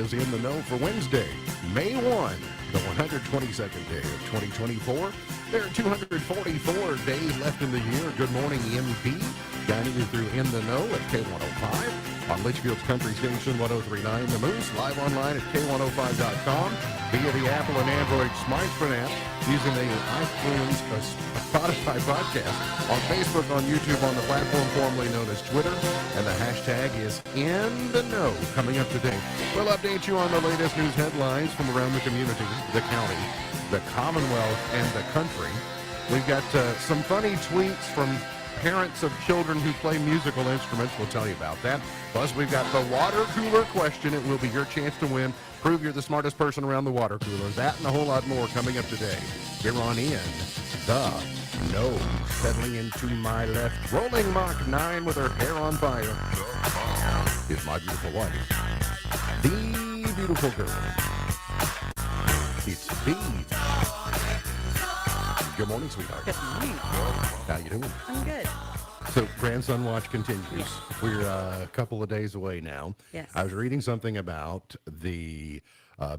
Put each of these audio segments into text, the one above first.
is In the Know for Wednesday, May 1, the 122nd day of 2024. There are 244 days left in the year. Good morning, MP. Guiding you through In the Know at K105 on Litchfield's Country Station 1039 The Moose, live online at K105.com via the Apple and Android smartphone app using the iPhone's Spotify podcast, on Facebook, on YouTube, on the platform formerly known as Twitter, and the hashtag is In the Know. Coming up today, we'll update you on the latest news headlines from around the community, the county, the Commonwealth, and the country. We've got some funny tweets from parents of children who play musical instruments. We'll tell you about that. Plus, we've got the water cooler question. It will be your chance to win. Prove you're the smartest person around the water cooler. That and a whole lot more coming up today. Here on In the Know. Settling into my left, rolling Mach 9 with her hair on fire, is my beautiful wife, the beautiful girl. It's Steve. Good morning, sweetheart. Good morning. How you doing? I'm good. So, Grandson Watch continues. We're a couple of days away now. Yes. I was reading something about the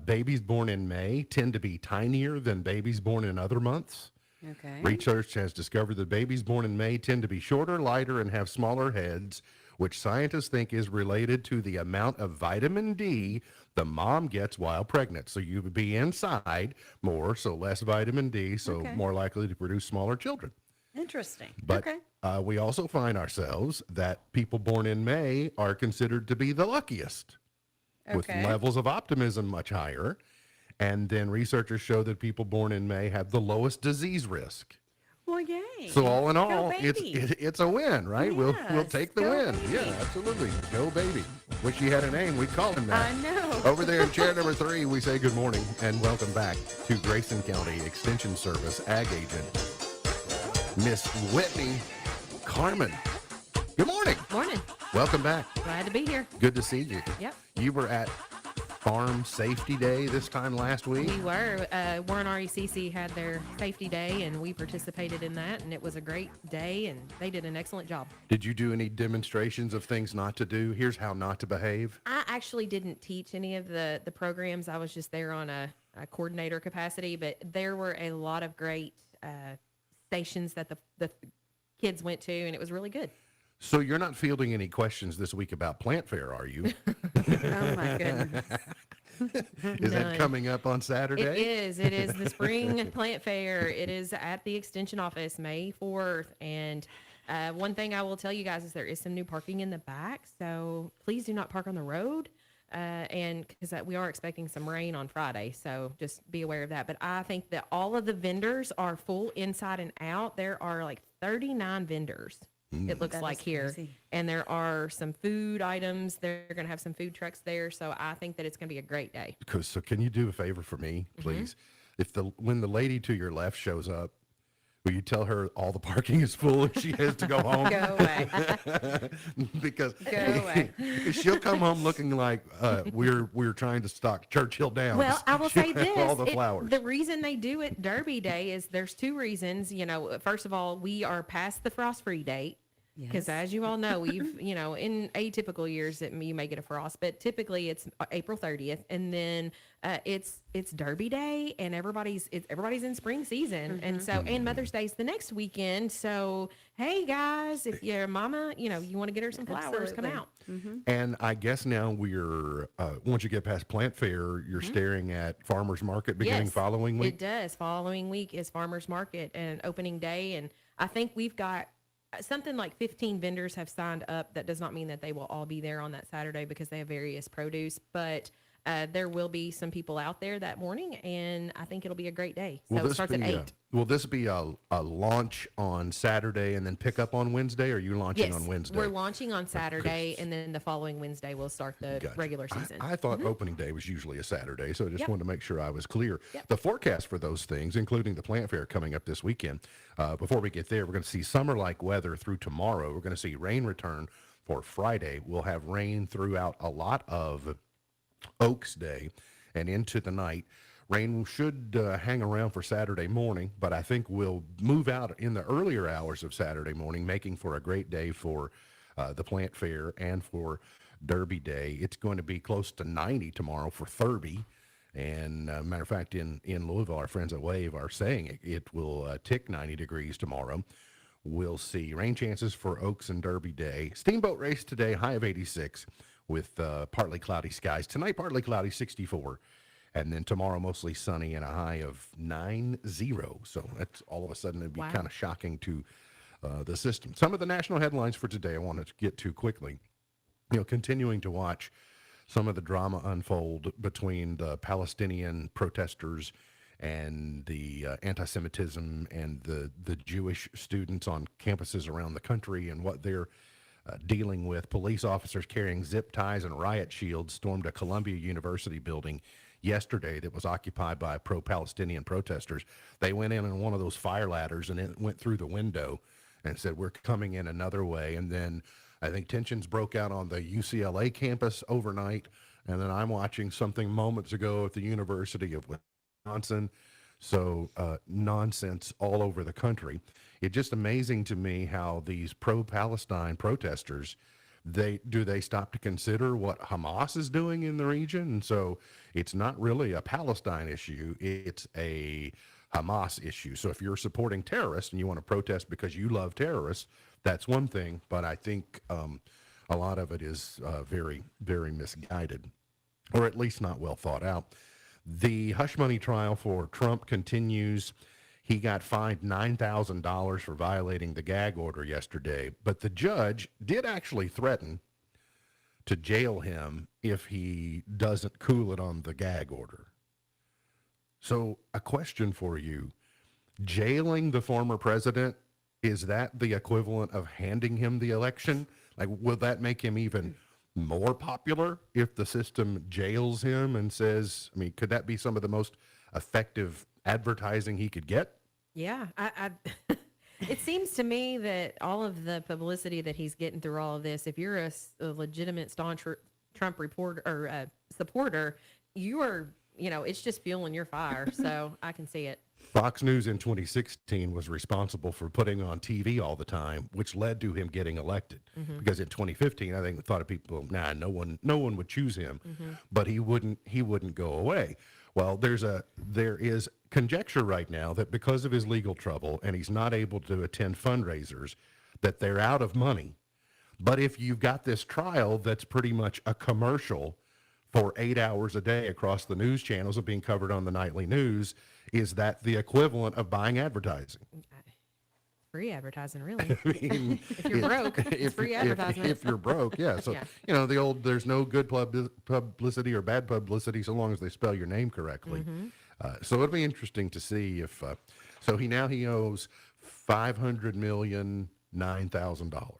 babies born in May tend to be tinier than babies born in other months. Okay. Research has discovered that babies born in May tend to be shorter, lighter, and have smaller heads, which scientists think is related to the amount of vitamin D the mom gets while pregnant. So you would be inside more, so less vitamin D, so Okay. more likely to produce smaller children. Interesting. But okay. we also find ourselves that people born in May are considered to be the luckiest, with Okay. levels of optimism much higher. And then researchers show that people born in May have the lowest disease risk. Well, yay. So all in Go all, baby. it's a win, right? We'll Yes, take the go win. baby. Yeah, absolutely. Go baby. Wish he had a name. We'd call him that. I know. Over there in chair number 3, we say good morning and welcome back to Grayson County Extension Service Ag Agent, Miss Whitney Carmen. Good morning. Morning. Welcome back. Glad to be here. Good to see you. Yep. You were at Farm Safety Day this time last week. We were. Warren RECC had their safety day, and we participated in that, and it was a great day, and they did an excellent job. Did you do any demonstrations of things not to do? Here's how not to behave. I actually didn't teach any of the programs. I was just there on a coordinator capacity, but there were a lot of great stations that the kids went to, and it was really good. So you're not fielding any questions this week about Plant Fair, are you? Oh, my goodness. Is that None. coming up on Saturday? It is. It is the spring plant fair. It is at the extension office, May 4th. And one thing I will tell you guys is there is some new parking in the back. So please do not park on the road. And because we are expecting some rain on Friday. So just be aware of that. But I think that all of the vendors are full inside and out. There are like 39 vendors. It looks That like is here. crazy. And there are some food items. They're going to have some food trucks there. So I think that it's going to be a great day. So can you do a favor for me, please? When the lady to your left shows up, will you tell her all the parking is full and she has to go home? Go away. Because Go away. she'll come home looking like we're trying to stock Churchill Downs. Well, I will say She'll have this. all the flowers. The reason they do it Derby Day is there's two reasons. First of all, we are past the frost-free date. Because Yes. as you all know, we've, in atypical years, you may get a frost, but typically it's April 30th. And then it's Derby Day and everybody's in spring season. And so, and Mother's Day's the next weekend. So, hey guys, if your mama, you want to get her some flowers, come Absolutely. out. And I guess now we're once you get past Plant Fair, you're staring at Farmers Market beginning Yes, following week. It does. Following week is Farmers Market and opening day. And I think we've got something like 15 vendors have signed up. That does not mean that they will all be there on that Saturday because they have various produce, but there will be some people out there that morning, and I think it'll be a great day. So it starts at 8. Will this be a launch on Saturday and then pick up on Wednesday, or are you launching Yes, on Wednesday? we're launching on Saturday, and then the following Wednesday we'll start the Gotcha. regular season. I thought opening day was usually a Saturday, so I just Yep. wanted to make sure I was clear. Yep. The forecast for those things, including the plant fair coming up this weekend, before we get there, we're going to see summer-like weather through tomorrow. We're going to see rain return for Friday. We'll have rain throughout a lot of Oaks Day and into the night. Rain should hang around for Saturday morning, but I think we'll move out in the earlier hours of Saturday morning, making for a great day for the plant fair and for Derby Day. It's going to be close to 90 tomorrow for Thurby. And matter of fact, in Louisville, our friends at Wave are saying it will tick 90 degrees tomorrow. We'll see rain chances for Oaks and Derby Day. Steamboat race today, high of 86 with partly cloudy skies. Tonight, partly cloudy, 64. And then tomorrow, mostly sunny and a high of 90. So that's all of a sudden, it'd be Wow. kind of shocking to the system. Some of the national headlines for today I wanted to get to quickly. Continuing to watch some of the drama unfold between the Palestinian protesters and the anti-Semitism and the Jewish students on campuses around the country and what they're dealing with. Police officers carrying zip ties and riot shields stormed a Columbia University building yesterday that was occupied by pro-Palestinian protesters. They went in one of those fire ladders and it went through the window and said, "We're coming in another way." And then I think tensions broke out on the UCLA campus overnight. And then I'm watching something moments ago at the University of Wisconsin. So nonsense all over the country. It's just amazing to me how these pro-Palestine protesters, they stop to consider what Hamas is doing in the region. And so it's not really a Palestine issue. It's a Hamas issue. So if you're supporting terrorists and you want to protest because you love terrorists, that's one thing. But I think a lot of it is very, very misguided, or at least not well thought out. The hush money trial for Trump continues. He got fined $9,000 for violating the gag order yesterday, but the judge did actually threaten to jail him if he doesn't cool it on the gag order. So a question for you, jailing the former president, is that the equivalent of handing him the election? Like, will that make him even more popular if the system jails him and says, I mean, could that be some of the most effective advertising he could get? Yeah, it seems to me that all of the publicity that he's getting through all of this, if you're a legitimate staunch Trump reporter or supporter, you are, it's just fueling your fire. So I can see it. Fox News in 2016 was responsible for putting on TV all the time, which led to him getting elected. Because in 2015, I think a lot of people, no one would choose him, but he wouldn't go away. Well, there is conjecture right now that because of his legal trouble and he's not able to attend fundraisers, that they're out of money. But if you've got this trial that's pretty much a commercial for 8 hours a day across the news channels of being covered on the nightly news, is that the equivalent of buying advertising? Free advertising, really. I mean, If you're broke, it's free advertising. if you're broke, yeah. So, Yeah. the old, there's no good publicity or bad publicity so long as they spell your name correctly. So it'll be interesting to see if, so he owes $500,009,000.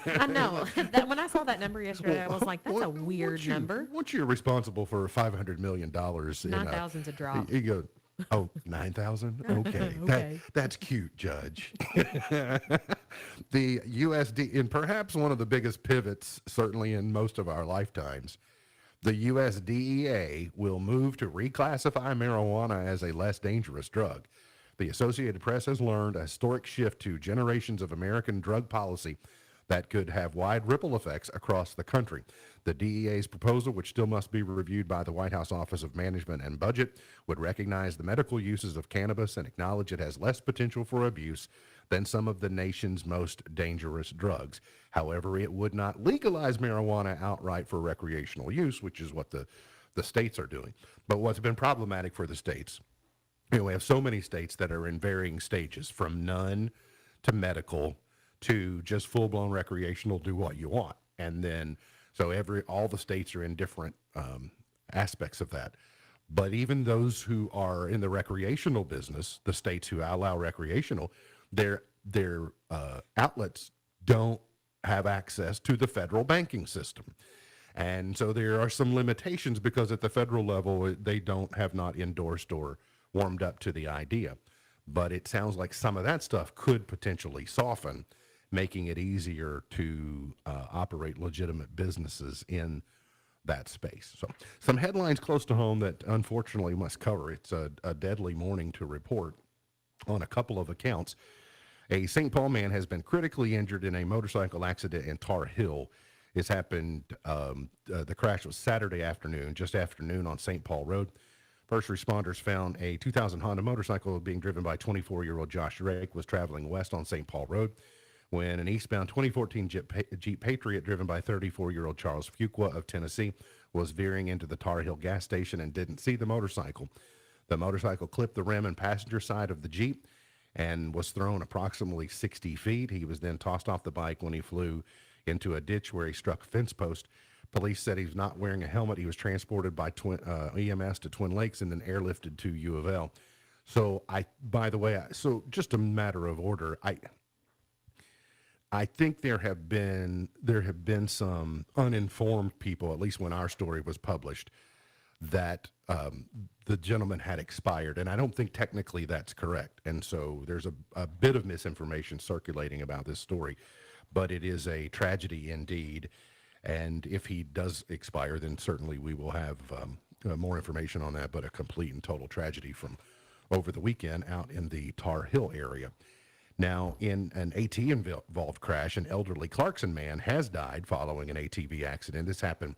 I know. When I saw that number yesterday, I was like, that's a weird number. Once you're responsible for $500 million, 9,000's a drop. You go, oh, 9,000? Okay. Okay. That's cute, Judge. The USD, in perhaps one of the biggest pivots, certainly in most of our lifetimes, the USDEA will move to reclassify marijuana as a less dangerous drug. The Associated Press has learned a historic shift to generations of American drug policy that could have wide ripple effects across the country. The DEA's proposal, which still must be reviewed by the White House Office of Management and Budget, would recognize the medical uses of cannabis and acknowledge it has less potential for abuse than some of the nation's most dangerous drugs. However, it would not legalize marijuana outright for recreational use, which is what the states are doing. But what's been problematic for the states, we have so many states that are in varying stages, from none to medical to just full-blown recreational, do what you want. And then, so all the states are in different aspects of that. But even those who are in the recreational business, the states who allow recreational, their outlets don't have access to the federal banking system. And so there are some limitations because at the federal level, they have not endorsed or warmed up to the idea. But it sounds like some of that stuff could potentially soften, making it easier to operate legitimate businesses in that space. So some headlines close to home that unfortunately must cover. It's a deadly morning to report on a couple of accounts. A St. Paul man has been critically injured in a motorcycle accident in Tar Heel. This happened, the crash was Saturday afternoon, just afternoon on St. Paul Road. First responders found a 2000 Honda motorcycle being driven by 24-year-old Josh Drake was traveling west on St. Paul Road when an eastbound 2014 Jeep Patriot driven by 34-year-old Charles Fuqua of Tennessee was veering into the Tar Heel gas station and didn't see the motorcycle. The motorcycle clipped the rim and passenger side of the Jeep and was thrown approximately 60 feet. He was then tossed off the bike when he flew into a ditch where he struck a fence post. Police said he was not wearing a helmet. He was transported by EMS to Twin Lakes and then airlifted to U of L. So by the way, so just a matter of order, I think there have been some uninformed people, at least when our story was published, that the gentleman had expired, and I don't think technically that's correct. And so there's a bit of misinformation circulating about this story, but it is a tragedy indeed. And if he does expire, then certainly we will have more information on that, but a complete and total tragedy from over the weekend out in the Tar Heel area. Now, in an AT-involved crash, an elderly Clarkson man has died following an ATV accident. This happened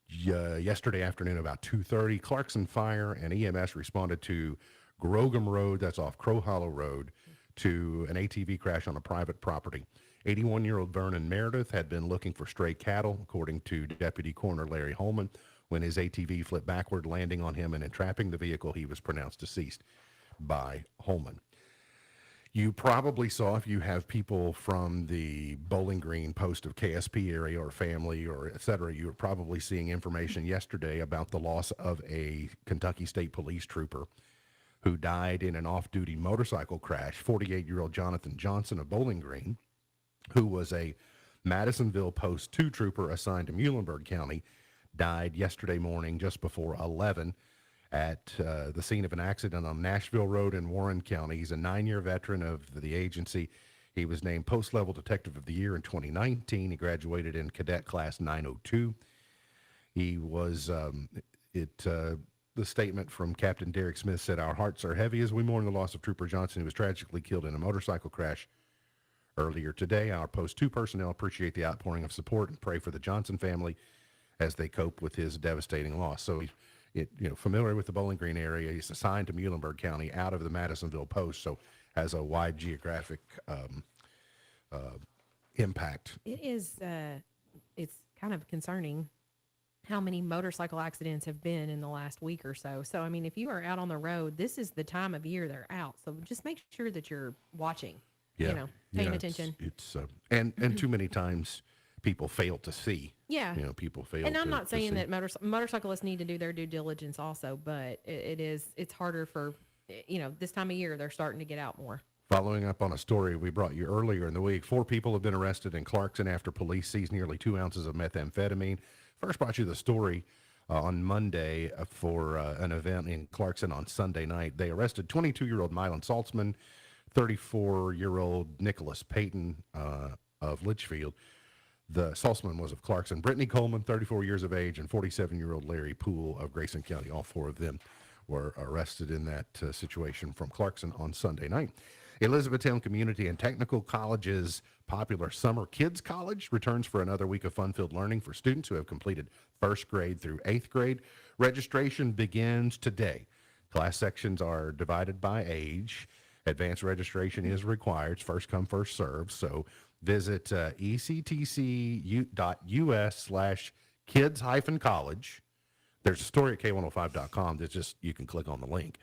yesterday afternoon about 2:30. Clarkson Fire and EMS responded to Grogum Road, that's off Crow Hollow Road, to an ATV crash on a private property. 81-year-old Vernon Meredith had been looking for stray cattle, according to Deputy Coroner Larry Holman. When his ATV flipped backward, landing on him and entrapping the vehicle, he was pronounced deceased by Holman. You probably saw, if you have people from the Bowling Green post of KSP area or family or et cetera, you were probably seeing information yesterday about the loss of a Kentucky State Police trooper who died in an off-duty motorcycle crash. 48-year-old Jonathan Johnson of Bowling Green, who was a Madisonville Post 2 trooper assigned to Muhlenberg County, died yesterday morning just before 11 at the scene of an accident on Nashville Road in Warren County. He's a 9-year veteran of the agency. He was named Post-Level Detective of the Year in 2019. He graduated in Cadet Class 902. He was, the statement from Captain Derek Smith said, "Our hearts are heavy as we mourn the loss of Trooper Johnson, who was tragically killed in a motorcycle crash earlier today. Our Post 2 personnel appreciate the outpouring of support and pray for the Johnson family as they cope with his devastating loss." So familiar with the Bowling Green area. He's assigned to Muhlenberg County out of the Madisonville Post, so has a wide geographic impact. It is, it's kind of concerning how many motorcycle accidents have been in the last week or so. So, I mean, if you are out on the road, this is the time of year they're out. So just make sure that you're watching, paying attention. It's and too many times people fail to see. Yeah. People fail. And I'm not saying that motorcyclists need to do their due diligence also, but it's harder for, this time of year, they're starting to get out more. Following up on a story we brought you earlier in the week, 4 people have been arrested in Clarkson after police seized nearly 2 ounces of methamphetamine. First brought you the story on Monday for an event in Clarkson on Sunday night. They arrested 22-year-old Mylan Saltzman, 34-year-old Nicholas Payton of Litchfield. The Saltzman was of Clarkson. Brittany Coleman, 34 years of age, and 47-year-old Larry Poole of Grayson County. All 4 of them were arrested in that situation from Clarkson on Sunday night. Elizabethtown Community and Technical College's popular Summer Kids College returns for another week of fun-filled learning for students who have completed 1st grade through 8th grade. Registration begins today. Class sections are divided by age. Advanced registration is required. It's first come, first served. So visit ectcu.us/kids-college. There's a story at k105.com. That's just, you can click on the link.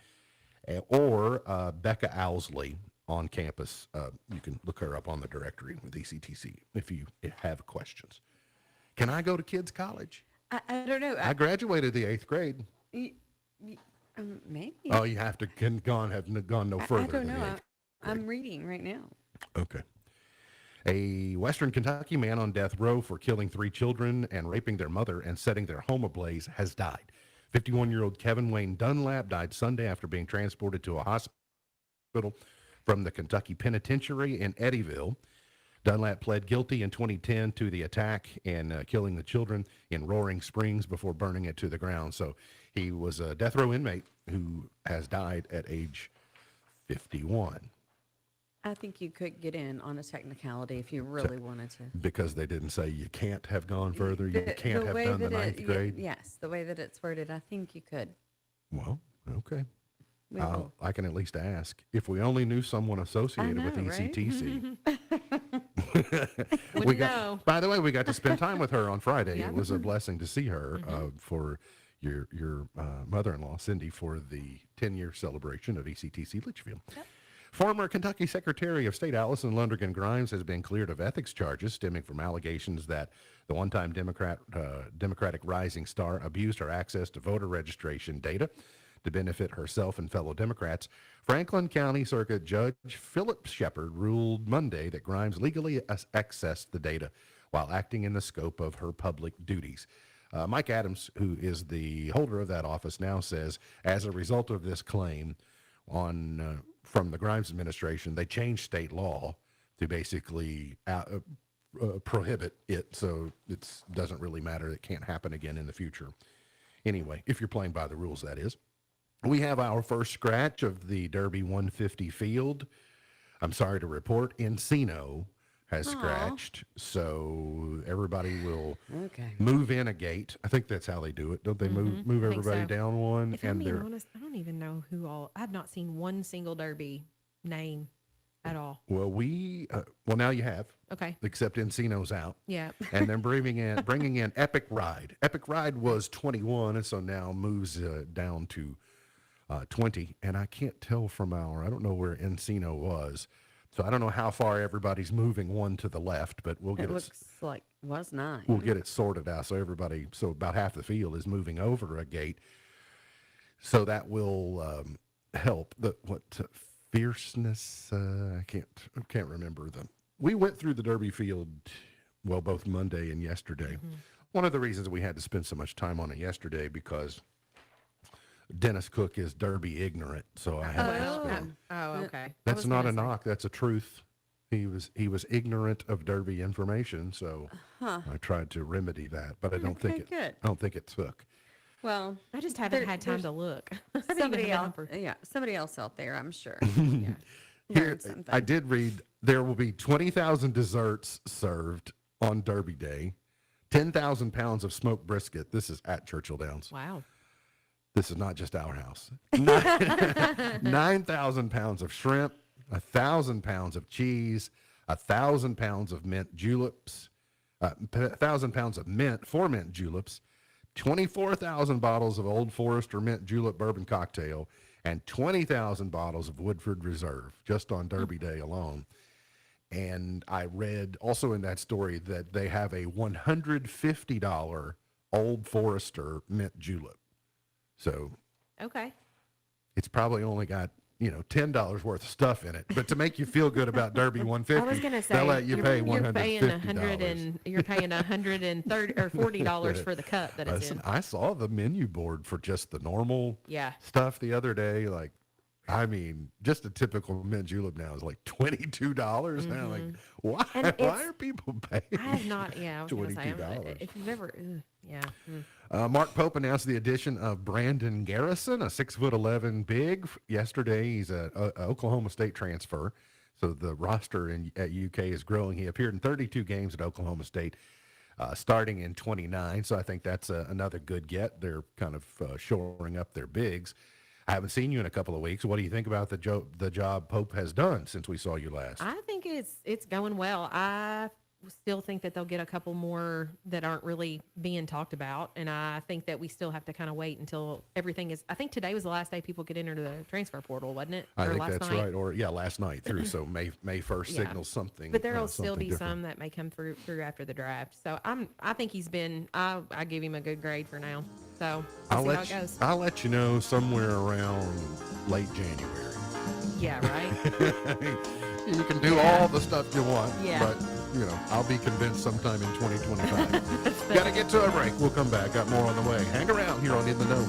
Or Becca Owsley on campus. You can look her up on the directory with ECTC if you have questions. Can I go to kids' college? I don't know. I graduated the 8th grade. Maybe. Oh, you have to have gone no further. I don't than know. the 8th grade. I'm reading right now. Okay. A Western Kentucky man on death row for killing 3 children and raping their mother and setting their home ablaze has died. 51-year-old Kevin Wayne Dunlap died Sunday after being transported to a hospital from the Kentucky Penitentiary in Eddyville. Dunlap pled guilty in 2010 to the attack and killing the children in Roaring Springs before burning it to the ground. So he was a death row inmate who has died at age 51. I think you could get in on a technicality if you really wanted to. Because they didn't say you can't have gone further, you can't have way done the that ninth it- grade? Yes, the way that it's worded, I think you could. Well, okay. We will. I can at least ask. If we only knew someone associated with know, right? ECTC. Wouldn't know. By the way, we got to spend time with her on Friday. Yeah. It was a blessing to see her for your mother-in-law, Cindy, for the 10-year celebration of ECTC Litchfield. Yep. Former Kentucky Secretary of State Allison Lundergan Grimes has been cleared of ethics charges stemming from allegations that the one-time Democratic Rising Star abused her access to voter registration data to benefit herself and fellow Democrats. Franklin County Circuit Judge Philip Shepard ruled Monday that Grimes legally accessed the data while acting in the scope of her public duties. Mike Adams, who is the holder of that office now, says as a result of this claim from the Grimes administration, they changed state law to basically prohibit it, so it doesn't really matter. It can't happen again in the future. Anyway, if you're playing by the rules, that is. We have our first scratch of the Derby 150 field. I'm sorry to report, Encino has scratched, so everybody will Okay. move in a gate. I think that's how they do it. Don't they move I think everybody so. down one? If I'm being they're honest, I don't even know who all. I've not seen one single Derby name at all. well, now you have, Okay. except Encino's out. Yeah. And then bringing in Epic Ride. Epic Ride was 21, and so now moves down to 20. And I can't tell from I don't know where Encino was, so I don't know how far everybody's moving one to the left, but we'll It get looks like was 9. we'll get it sorted out. So about half the field is moving over a gate, so that will help. Fierceness. I can't remember them. We went through the Derby field, well, both Monday and yesterday. One of the reasons we had to spend so much time on it yesterday because Dennis Cook is Derby ignorant, so I had to spend. Okay. I That's was not gonna a say- knock. That's a truth. He was ignorant of Derby information, so I tried to remedy that, but I don't think Okay, good. I don't think it took. Well, I just haven't There- had time there's to look. I didn't somebody have a else. number. Yeah, somebody else out there, I'm sure. Yeah. Here, Learned something. I did read there will be 20,000 desserts served on Derby Day, 10,000 pounds of smoked brisket. This is at Churchill Downs. Wow. This is not just our house. 9,000 pounds of shrimp, 1,000 pounds of cheese, 1,000 pounds of mint juleps, 1,000 pounds of mint for mint juleps, 24,000 bottles of Old Forester mint julep bourbon cocktail, and 20,000 bottles of Woodford Reserve just on Derby Day alone. And I read also in that story that they have a $150 Old Forester mint julep. So Okay. it's probably only got, $10 worth of stuff in it. But to make you feel good about Derby 150, I was gonna say they'll let you pay you're paying $150. you're paying $130 or $40 for the cup that it's Listen, in. I saw the menu board for just the normal Yeah. stuff the other day. Like, I mean, just a typical mint julep now is like $22. Now, like, why? And Why it's- are people paying? I have not. Yeah. I was gonna say, $22. if you've ever. Yeah. Mark Pope announced the addition of Brandon Garrison, a 6'11" big. Yesterday, he's a Oklahoma State transfer, so the roster at UK is growing. He appeared in 32 games at Oklahoma State, starting in 29. So I think that's another good get. They're kind of shoring up their bigs. I haven't seen you in a couple of weeks. What do you think about the job Pope has done since we saw you last? I think it's going well. I still think that they'll get a couple more that aren't really being talked about, and I think that we still have to kind of wait until everything is. I think today was the last day people could enter the transfer portal, wasn't it? I Or think last that's night? right. Or last night through. So May 1st Yeah. signals something. But there'll still something be different. some that may come through after the draft. So I think he's been. I give him a good grade for now. So we'll see how it goes. I'll let you know somewhere around late January. Yeah. Right. You can do all the stuff you want, Yeah. but I'll be convinced sometime in 2025. Got to get to a break. We'll come back. Got more on the way. Hang around here on In the Know.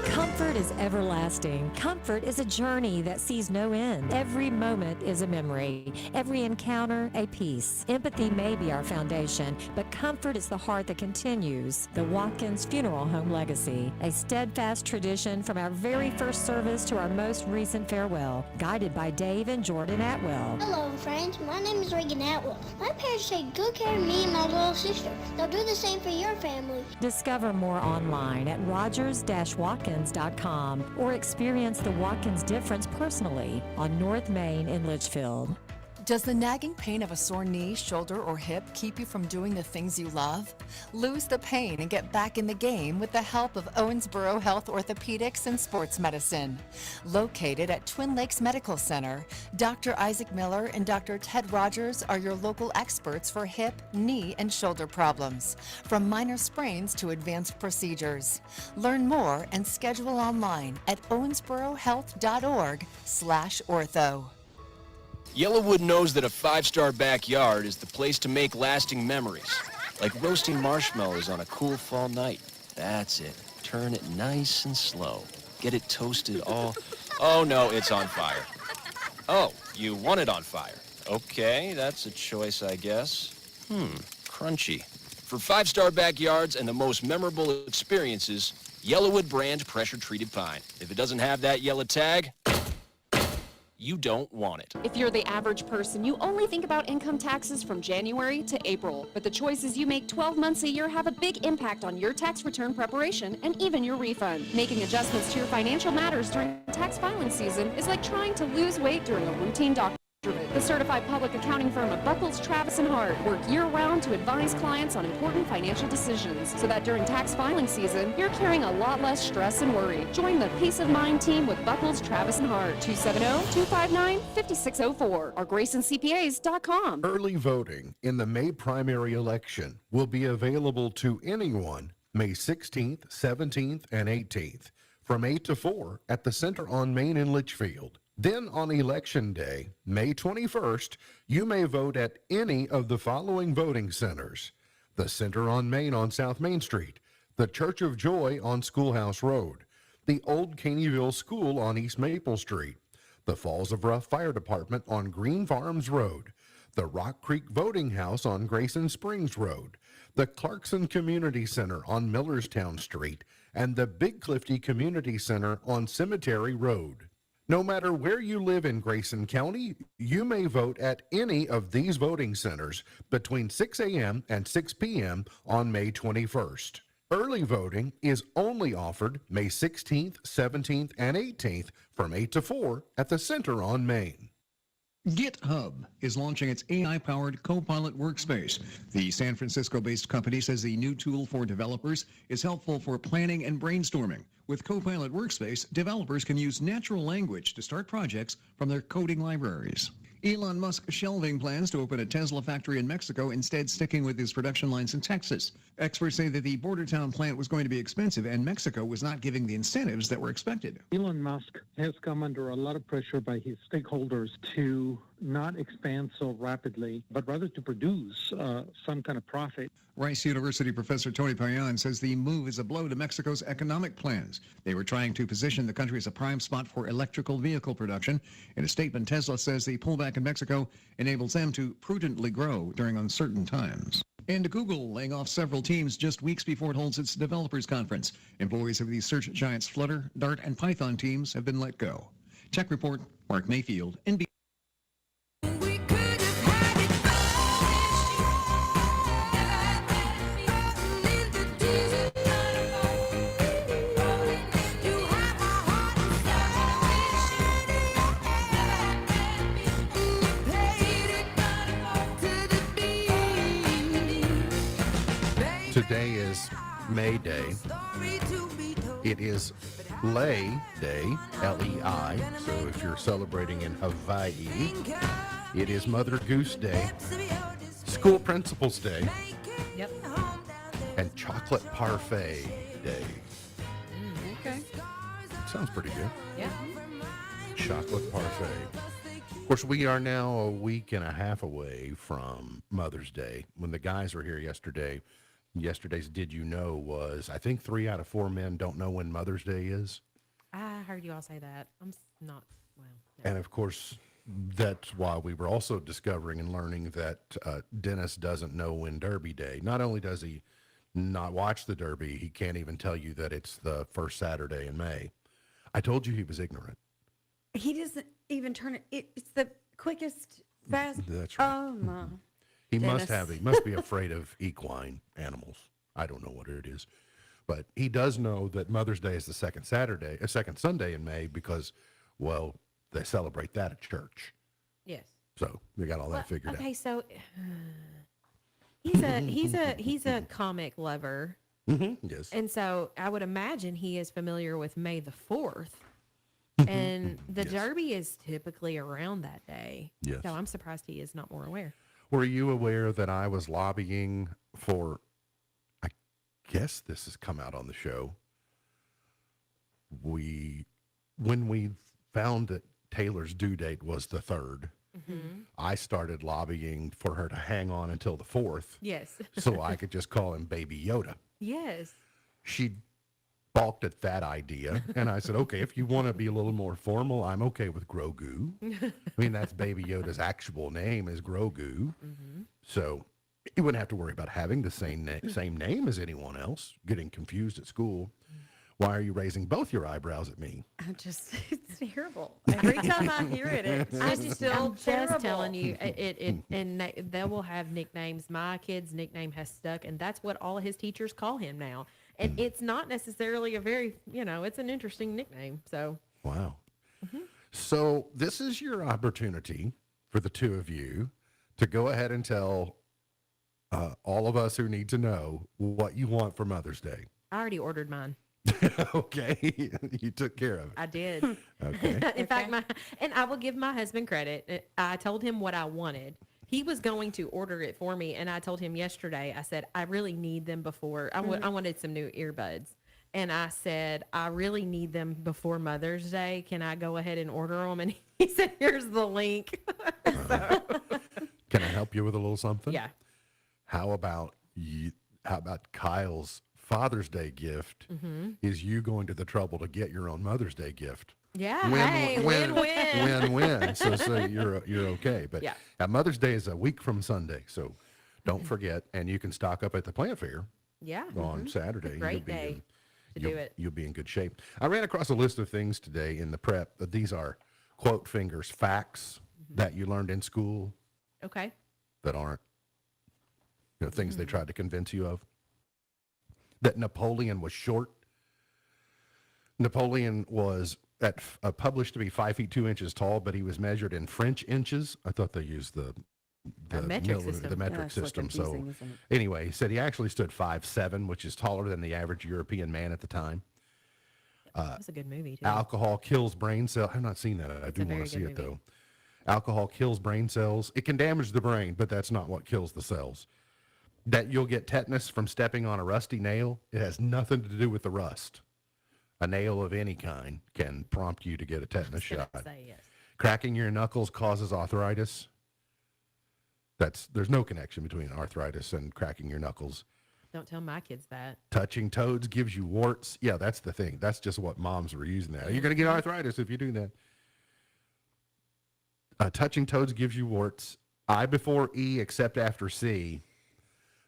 Comfort is everlasting. Comfort is a journey that sees no end. Every moment is a memory, every encounter a piece. Empathy may be our foundation, but comfort is the heart that continues. The Watkins Funeral Home legacy, a steadfast tradition from our very first service to our most recent farewell, guided by Dave and Jordan Atwell. Hello, friends. My name is Reagan Atwell. My parents take good care of me and my little sister. They'll do the same for your family. Discover more online at rogers-watkins.com or experience the Watkins difference personally on North Main in Litchfield. Does the nagging pain of a sore knee, shoulder, or hip keep you from doing the things you love? Lose the pain and get back in the game with the help of Owensboro Health Orthopedics and Sports Medicine. Located at Twin Lakes Medical Center, Dr. Isaac Miller and Dr. Ted Rogers are your local experts for hip, knee, and shoulder problems, from minor sprains to advanced procedures. Learn more and schedule online at owensborohealth.org/ortho. Yellowwood knows that a five-star backyard is the place to make lasting memories. Like roasting marshmallows on a cool fall night. That's it. Turn it nice and slow. Get it toasted all... Oh, no, it's on fire. Oh, you want it on fire. Okay, that's a choice, I guess. Crunchy. For five-star backyards and the most memorable experiences, Yellowwood brand pressure-treated pine. If it doesn't have that yellow tag, you don't want it. If you're the average person, you only think about income taxes from January to April. But the choices you make 12 months a year have a big impact on your tax return preparation and even your refund. Making adjustments to your financial matters during tax filing season is like trying to lose weight during a routine doctor visit. The certified public accounting firm of Buckles, Travis & Hart work year-round to advise clients on important financial decisions so that during tax filing season, you're carrying a lot less stress and worry. Join the Peace of Mind team with Buckles, Travis & Hart, 270-259-5604 or GraysonCPAs.com. Early voting in the May primary election will be available to anyone May 16th, 17th, and 18th from 8 to 4 at the Center on Main in Litchfield. Then on Election Day, May 21st, you may vote at any of the following voting centers: the Center on Main on South Main Street, the Church of Joy on Schoolhouse Road, the Old Caneyville School on East Maple Street, the Falls of Rough Fire Department on Green Farms Road, the Rock Creek Voting House on Grayson Springs Road, the Clarkson Community Center on Millerstown Street, and the Big Clifty Community Center on Cemetery Road. No matter where you live in Grayson County, you may vote at any of these voting centers between 6 a.m. and 6 p.m. on May 21st. Early voting is only offered May 16th, 17th, and 18th from 8 to 4 at the Center on Main. GitHub is launching its AI-powered Copilot workspace. The San Francisco-based company says the new tool for developers is helpful for planning and brainstorming. With Copilot Workspace, developers can use natural language to start projects from their coding libraries. Elon Musk shelving plans to open a Tesla factory in Mexico, instead sticking with his production lines in Texas. Experts say that the border town plant was going to be expensive and Mexico was not giving the incentives that were expected. Elon Musk has come under a lot of pressure by his stakeholders to not expand so rapidly, but rather to produce some kind of profit. Rice University professor Tony Payan says the move is a blow to Mexico's economic plans. They were trying to position the country as a prime spot for electrical vehicle production. In a statement, Tesla says the pullback in Mexico enables them to prudently grow during uncertain times. And Google laying off several teams just weeks before it holds its developers conference. Employees of the search giants Flutter, Dart, and Python teams have been let go. Tech Report, Mark Mayfield, NBC. Today is May Day. It is Lei Day, L-E-I. So if you're celebrating in Hawaii, it is Mother Goose Day, School Principals Day, Yep. and Chocolate Parfait Day. Okay. Sounds pretty good. Yeah. Chocolate Parfait. Of course, we are now a week and a half away from Mother's Day. When the guys were here yesterday, yesterday's Did You Know was, I think 3 out of 4 men don't know when Mother's Day is. I heard you all say that. Not, well. No. And of course, that's why we were also discovering and learning that Dennis doesn't know when Derby Day. Not only does he not watch the Derby, he can't even tell you that it's the first Saturday in May. I told you he was ignorant. He doesn't even turn it. It's the quickest, fast. That's right. Oh, my. He Dennis. he must be afraid of equine animals. I don't know what it is. But he does know that Mother's Day is the second Sunday in May because, well, they celebrate that at church. Yes. So we got all that figured Okay, out. so he's a comic lover. Yes. And so I would imagine he is familiar with May the 4th. And the Yes. Derby is typically around that day. Yes. So I'm surprised he is not more aware. Were you aware that I was lobbying for, I guess this has come out on the show. When we found that Taylor's due date was the 3rd, I started lobbying for her to hang on until the 4th Yes. so I could just call him Baby Yoda. Yes. She balked at that idea. And I said, okay, if you want to be a little more formal, I'm okay with Grogu. I mean, that's Baby Yoda's actual name is Grogu. So you wouldn't have to worry about having the same name as anyone else, getting confused at school. Why are you raising both your eyebrows at me? It's terrible. Every time I hear it, it's I'm just just telling you, they will have nicknames. My kid's nickname has stuck, and that's what all his teachers call him now. And it's not necessarily a very, it's an interesting nickname. So Wow. So this is your opportunity for the two of you to go ahead and tell all of us who need to know what you want for Mother's Day. I already ordered mine. Okay. You took care of it. I did. Okay. In fact, and I will give my husband credit. I told him what I wanted. He was going to order it for me, and I told him yesterday, I said, I really need them before, I wanted some new earbuds. And I said, I really need them before Mother's Day. Can I go ahead and order them? And he said, here's the link. Can I help you with a little something? Yeah. How about Kyle's Father's Day gift is you going to the trouble to get your own Mother's Day gift? Yeah. Win-win. Win-win. So you're okay. But Yeah. Mother's Day is a week from Sunday, so don't forget. And you can stock up at the plant fair Yeah. on Saturday. Great day to do it. You'll be in good shape. I ran across a list of things today in the prep. These are quote fingers facts that you learned in school Okay. that aren't things they tried to convince you of. That Napoleon was short. Napoleon was published to be 5 feet 2 inches tall, but he was measured in French inches. I thought they used the metric system. The metric it's so system. So confusing, isn't it? anyway, he said he actually stood 5'7", which is taller than the average European man at the time. That was a good movie, too. Alcohol kills brain cells. I've not seen that. I do a want very to see good it movie. though. Alcohol kills brain cells. It can damage the brain, but that's not what kills the cells. That you'll get tetanus from stepping on a rusty nail. It has nothing to do with the rust. A nail of any kind can prompt you to get a tetanus shot. Say yes. Cracking your knuckles causes arthritis. There's no connection between arthritis and cracking your knuckles. Don't tell my kids that. Touching toads gives you warts. Yeah, that's the thing. That's just what moms were using that. You're going to get arthritis if you do that. Touching toads gives you warts. I before E except after C.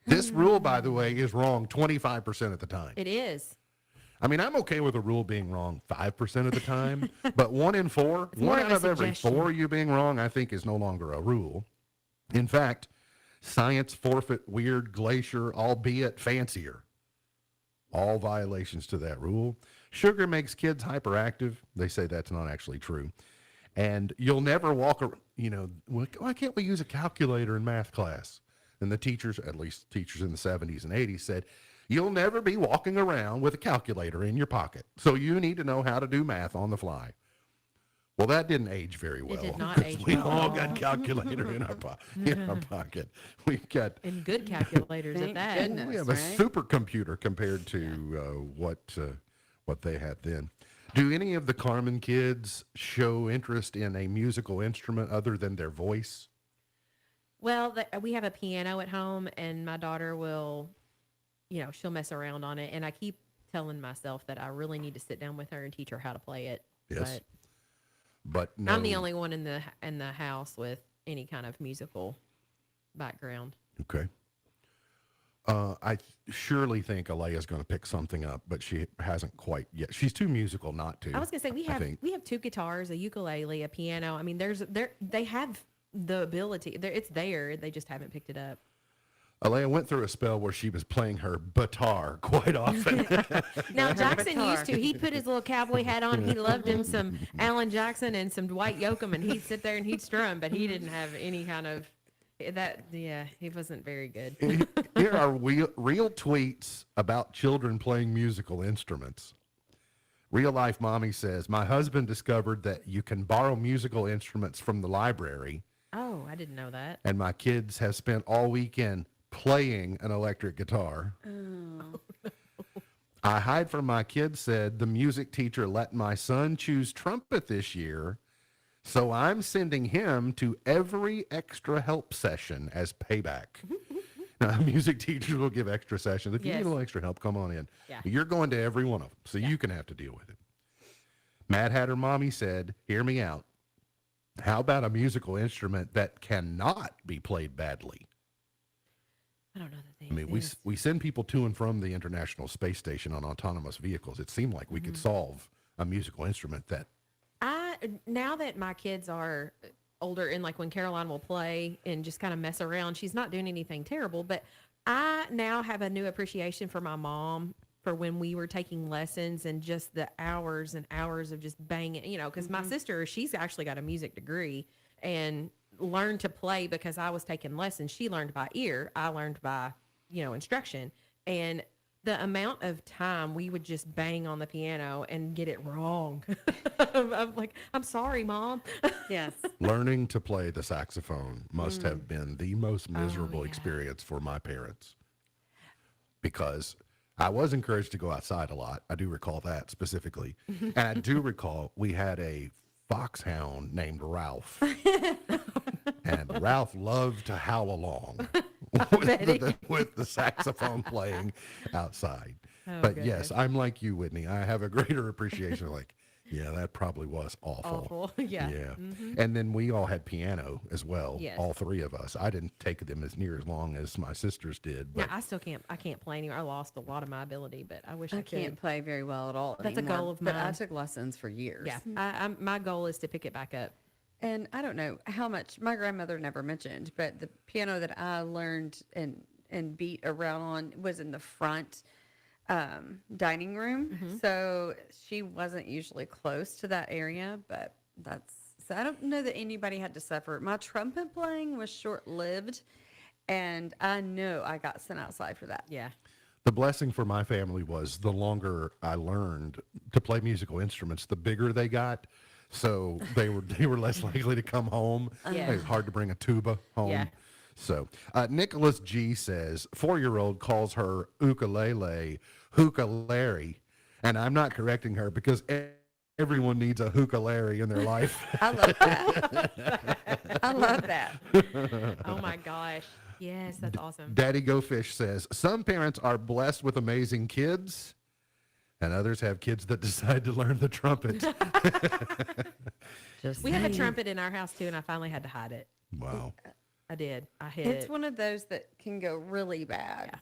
This rule, by the way, is wrong 25% of the time. It is. I mean, I'm okay with a rule being wrong 5% of the time, but 1 in 4, more one of out a of every suggestion. 4 you being wrong, I think is no longer a rule. In fact, science forfeit weird glacier, albeit fancier. All violations to that rule. Sugar makes kids hyperactive. They say that's not actually true. And you'll never walk around, why can't we use a calculator in math class? And the teachers, at least teachers in the 70s and 80s, said, you'll never be walking around with a calculator in your pocket. So you need to know how to do math on the fly. Well, that didn't age very well. did not 'cause age we well at all all. got calculator in our pocket. We got And good calculators at Thank that. goodness. we have right? a supercomputer compared to what they had then. Do any of the Carmen kids show interest in a musical instrument other than their voice? Well, we have a piano at home, and my daughter will, she'll mess around on it. And I keep telling myself that I really need to sit down with her and teach her how to play it. Yes. But But no, I'm the only one in the house with any kind of musical background. Okay. I surely think Alea's going to pick something up, but she hasn't quite yet. She's too musical not to. I was gonna say we have 2 guitars, a ukulele, a piano. I mean, they have the ability. It's there. They just haven't picked it up. Alea went through a spell where she was playing her guitar quite often. Now Jackson used to. He'd put his little cowboy hat on. He loved him some Alan Jackson and some Dwight Yoakam, and he'd sit there and he'd strum. But he didn't have any kind of that. Yeah, he wasn't very good. Here are real tweets about children playing musical instruments. Real life mommy says, my husband discovered that you can borrow musical instruments from the library, Oh, I didn't know that. and my kids have spent all weekend playing an electric guitar. I hide from my kids said the music teacher let my son choose trumpet this year, so I'm sending him to every extra help session as payback. Now, music teachers will give extra sessions. If you need Yes. a little extra help, come on in. Yeah. You're going to every one of them, so you can have to deal with it. Mad Hatter Mommy said, hear me out. How about a musical instrument that cannot be played badly? I don't know that they I mean, exist. we send people to and from the International Space Station on autonomous vehicles. It seemed like we could solve a musical instrument that Now that my kids are older and like when Caroline will play and just kind of mess around, she's not doing anything terrible, but I now have a new appreciation for my mom for when we were taking lessons and just the hours and hours of just banging, because my sister, she's actually got a music degree and learned to play because I was taking lessons. She learned by ear. I learned by, instruction. And the amount of time we would just bang on the piano and get it wrong. I'm like, I'm sorry, Mom. Yes. learning to play the saxophone must have been the most miserable yeah. experience for my parents, because I was encouraged to go outside a lot. I do recall that specifically. And I do recall we had a foxhound named Ralph. And Ralph loved to howl along with the saxophone playing outside. But yes, I'm like you, Whitney. I have a greater appreciation of yeah, that probably was awful. Awful. Yeah. Yeah. And then we all had piano as well. Yes. All 3 of us. I didn't take them as near as long as my sisters did. Now, But I can't play anymore. I lost a lot of my ability, but I wish I I could. can't play very well at all. That's a anymore, goal of But I mine. took lessons for years. Yeah. My goal is to pick it back up. And I don't know how much my grandmother never mentioned, but the piano that I learned and beat around on was in the front dining room. So she wasn't usually close to that area, but so I don't know that anybody had to suffer. My trumpet playing was short-lived, and I know I got sent outside for that. Yeah. the blessing for my family was the longer I learned to play musical instruments, the bigger they got. So they were less likely to come home. Yeah. It's hard to bring a tuba home. Yeah. So Nicholas G says 4-year-old calls her ukulele hookah-larry, and I'm not correcting her because everyone needs a hookah-larry in their life. I love that. I love that. Oh my gosh. Yes, that's awesome. Daddy Go Fish says some parents are blessed with amazing kids, and others have kids that decide to learn the trumpet. We have a trumpet in our house too, and I finally had to hide it. Wow. I did. I hid It's it. one of those that can go really bad.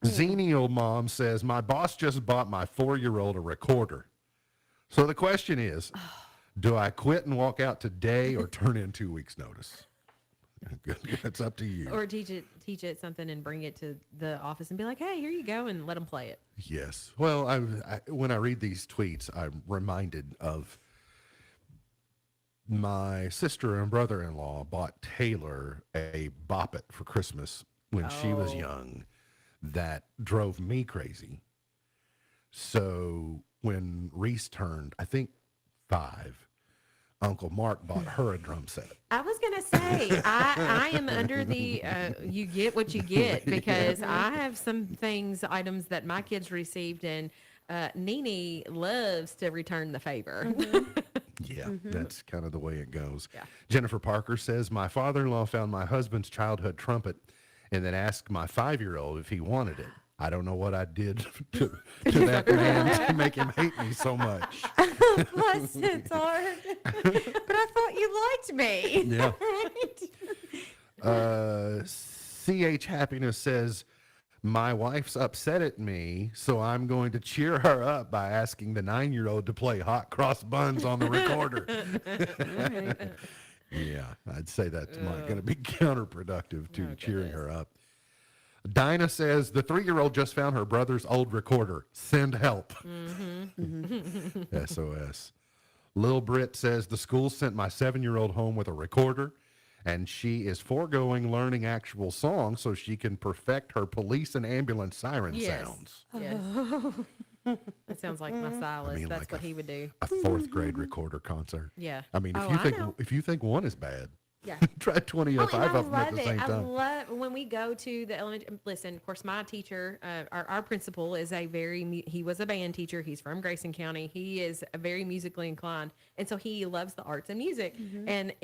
Xenial Mom says, my boss just bought my 4-year-old a recorder. So the question is, do I quit and walk out today or turn in 2 weeks' notice? It's up to you. Or teach it something and bring it to the office and be like, hey, here you go, and let them play it. Yes. Well, when I read these tweets, I'm reminded of my sister and brother-in-law bought Taylor a Bop It for Christmas when she was young. That drove me crazy. So when Reese turned, I think 5, Uncle Mark bought her a drum set. I was going to say, I am under the, you get what you get, because I have some items that my kids received, and Nene loves to return the favor. Yeah, that's kind of the way it goes. Yeah. Jennifer Parker says, my father-in-law found my husband's childhood trumpet and then asked my 5-year-old if he wanted it. I don't know what I did to that man to make him hate me so much. Bless his heart. But I thought you liked me. Yeah. CH Happiness says, my wife's upset at me, so I'm going to cheer her up by asking the 9-year-old to play Hot Cross Buns on the recorder. Yeah, I'd say that's going to be counterproductive to cheering her up. Dinah says, the 3-year-old just found her brother's old recorder. Send help. SOS. Lil Britt says, the school sent my 7-year-old home with a recorder, and she is foregoing learning actual songs so she can perfect her police and ambulance siren sounds. Yes. That sounds like my stylist. I mean, That's like what he would do. A 4th grade recorder concert. Yeah. I mean, Oh, if you think one is bad, Yeah. try 25 and I of them at love the it. same I time. love when we go to the elementary. Listen, of course, my teacher, our principal, is he was a band teacher. He's from Grayson County. He is very musically inclined, and so he loves the arts and music. And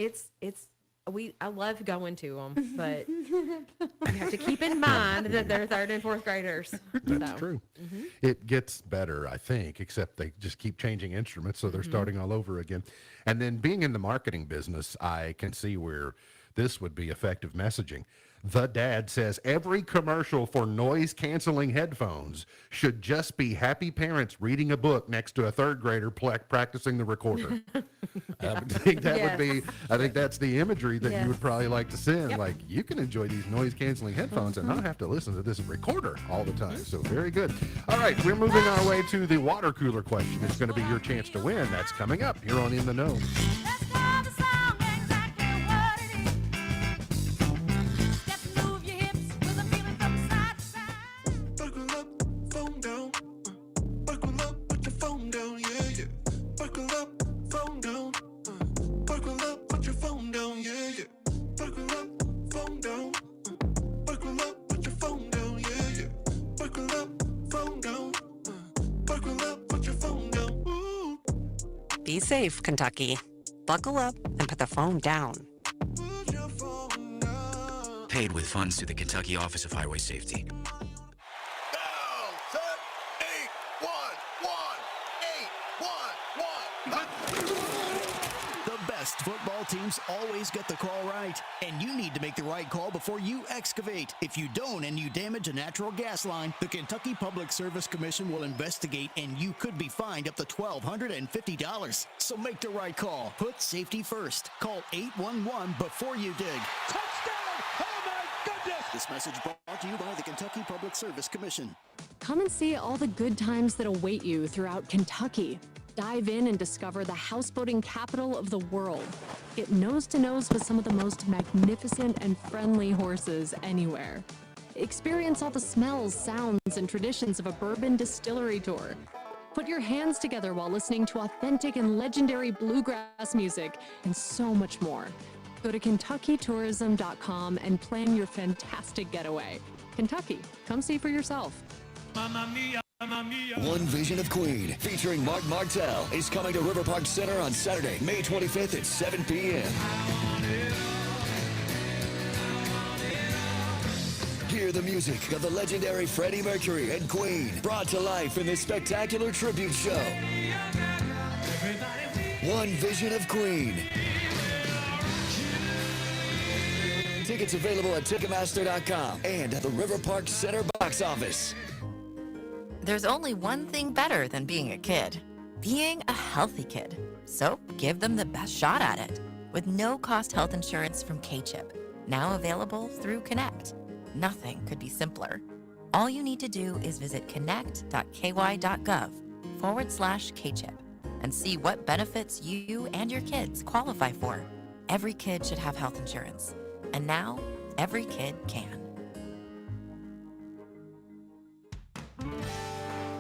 I love going to them, but you have to keep in mind that they're 3rd and 4th graders. That's true. It gets better, I think, except they just keep changing instruments, so they're starting all over again. And then being in the marketing business, I can see where this would be effective messaging. The Dad says every commercial for noise-canceling headphones should just be happy parents reading a book next to a 3rd grader practicing the recorder. I think that would be, I think that's the imagery that you would probably like to send. Yep. Like, you can enjoy these noise-canceling headphones and not have to listen to this recorder all the time. So very good. All right, we're moving our way to the water cooler question. It's going to be your chance to win. That's coming up here on In the Know. Be safe, Kentucky. Buckle up and put the phone down. Paid with funds through the Kentucky Office of Highway Safety. The best football teams always get the call right, and you need to make the right call before you excavate. If you don't and you damage a natural gas line, the Kentucky Public Service Commission will investigate, and you could be fined up to $1,250. So make the right call. Put safety first. Call 811 before you dig. Touchdown! Oh my goodness! This message brought to you by the Kentucky Public Service Commission. Come and see all the good times that await you throughout Kentucky. Dive in and discover the houseboating capital of the world. Get nose-to-nose with some of the most magnificent and friendly horses anywhere. Experience all the smells, sounds, and traditions of a bourbon distillery tour. Put your hands together while listening to authentic and legendary bluegrass music, and so much more. Go to KentuckyTourism.com and plan your fantastic getaway. Kentucky, come see for yourself. Mamma mia. One Vision of Queen, featuring Mark Martel, is coming to River Park Center on Saturday, May 25th at 7 p.m. Hear the music of the legendary Freddie Mercury and Queen, brought to life in this spectacular tribute show. One Vision of Queen. Tickets available at Ticketmaster.com and at the River Park Center box office. There's only one thing better than being a kid, being a healthy kid. So give them the best shot at it with no-cost health insurance from K-Chip, now available through Connect. Nothing could be simpler. All you need to do is visit connect.ky.gov/K-Chip and see what benefits you and your kids qualify for. Every kid should have health insurance, and now every kid can.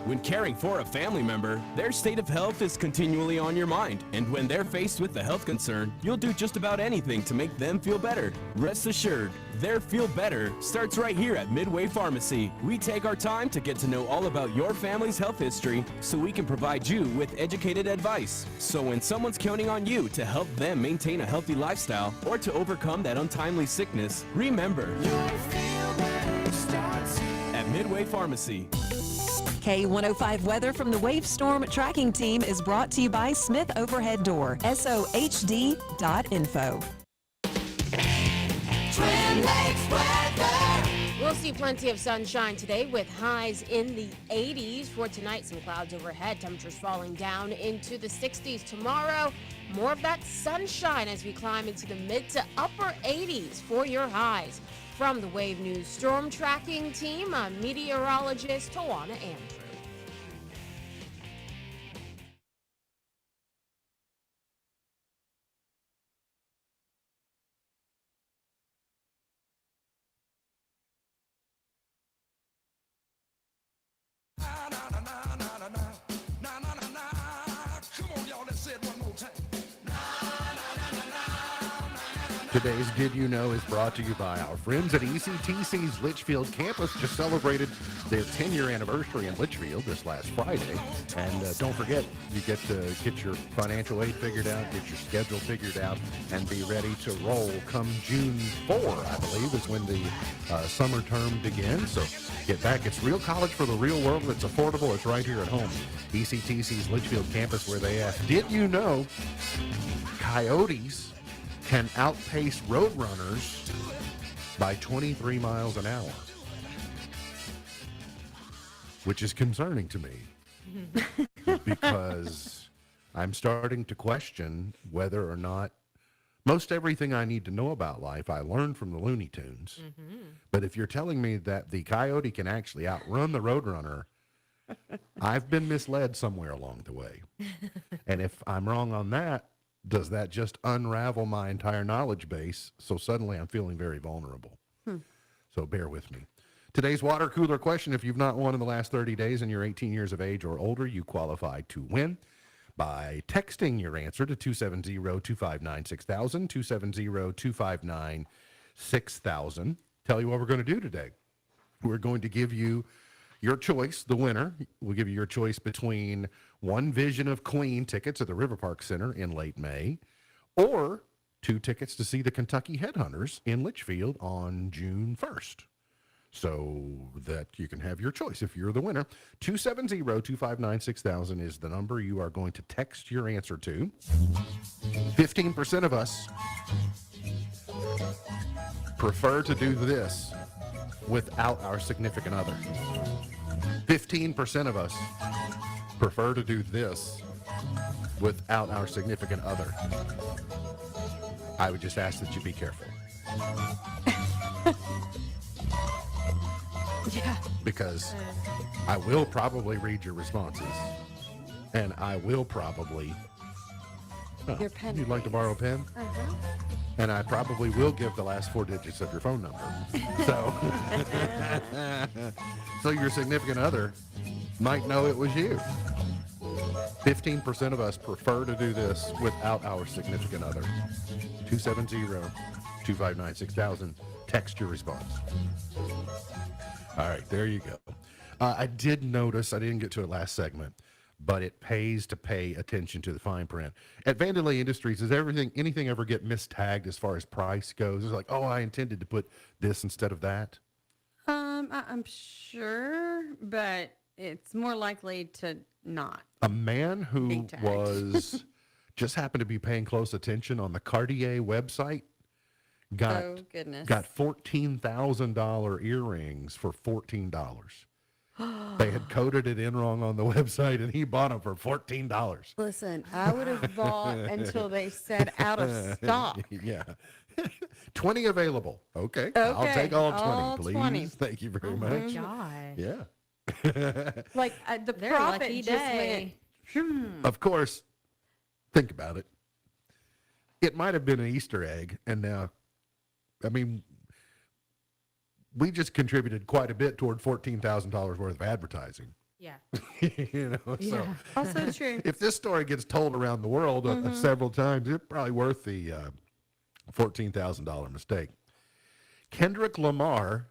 When caring for a family member, their state of health is continually on your mind. And when they're faced with a health concern, you'll do just about anything to make them feel better. Rest assured, their feel better starts right here at Midway Pharmacy. We take our time to get to know all about your family's health history so we can provide you with educated advice. So when someone's counting on you to help them maintain a healthy lifestyle or to overcome that untimely sickness, remember, your feel better starts here. At Midway Midway Pharmacy. K105 weather from the Wave Storm Tracking Team is brought to you by Smith Overhead Door, SOHD.info. Twin Lakes weather. We'll see plenty of sunshine today with highs in the 80s. For tonight, some clouds overhead, temperatures falling down into the 60s. Tomorrow, more of that sunshine as we climb into the mid to upper 80s for your highs. From the Wave News Storm Tracking Team, I'm meteorologist Tawana Andrew. Today's Did You Know is brought to you by our friends at ECTC's Litchfield campus. Just celebrated their 10-year anniversary in Litchfield this last Friday. And don't forget, you get to get your financial aid figured out, get your schedule figured out, and be ready to roll come June 4, I believe, is when the summer term begins. So get back. It's real college for the real world. It's affordable. It's right here at home. ECTC's Litchfield campus, where they ask, did you know coyotes can outpace roadrunners by 23 miles an hour, which is concerning to me because I'm starting to question whether or not most everything I need to know about life I learned from the Looney Tunes. But if you're telling me that the coyote can actually outrun the roadrunner, I've been misled somewhere along the way. And if I'm wrong on that, does that just unravel my entire knowledge base? So suddenly I'm feeling very vulnerable. So bear with me. Today's water cooler question: if you've not won in the last 30 days and you're 18 years of age or older, you qualify to win by texting your answer to 270-259-6000, 270-259-6000. Tell you what we're going to do today. We're going to give you your choice, the winner. We'll give you your choice between one Vision of Queen tickets at the River Park Center in late May, or 2 tickets to see the Kentucky Headhunters in Litchfield on June 1st. So that you can have your choice if you're the winner. 270-259-6000 is the number you are going to text your answer to. 15% of us prefer to do this without our significant other. 15% of us prefer to do this without our significant other. I would just ask that you be careful. Yeah. Because I will probably read your responses. And I will probably... Oh, Your pen, you'd like to borrow a pen? Uh-huh. And I probably will give the last 4 digits of your phone number. So, so your significant other might know it was you. 15% of us prefer to do this without our significant other. 270-259-6000. Text your response. All right, there you go. I did notice, I didn't get to it last segment, but it pays to pay attention to the fine print. At Vandelay Industries, does anything ever get mistagged as far as price goes? It's like, oh, I intended to put this instead of that. I'm sure, but it's more likely to not. A man who was just happened to be paying close attention on the Cartier website got $14,000 earrings for $14. They had coded it in wrong on the website, and he bought them for $14. Listen, I would have bought until they said out of stock. Yeah. 20 available. Okay. I'll take all 20, please. 20. Thank you very Oh much. my gosh. Yeah. Like the Their profit lucky just day. went. Of course, think about it. It might have been an Easter egg, and now, I mean, we just contributed quite a bit toward $14,000 worth of advertising. Yeah. So Also true. if this story gets told around the world several times, it's probably worth the $14,000 mistake. Kendrick Lamar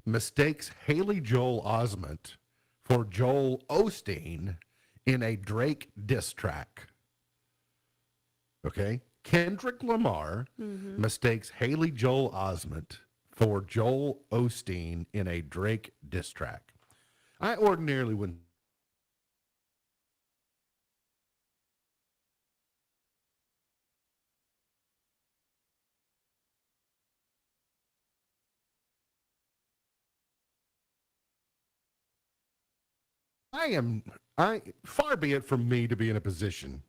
mistakes Haley Joel Osment for Joel Osteen in a Drake diss track. Okay? Kendrick Lamar mistakes Haley Joel Osment for Joel Osteen in a Drake diss track. I ordinarily wouldn't. Far be it from me to be in a position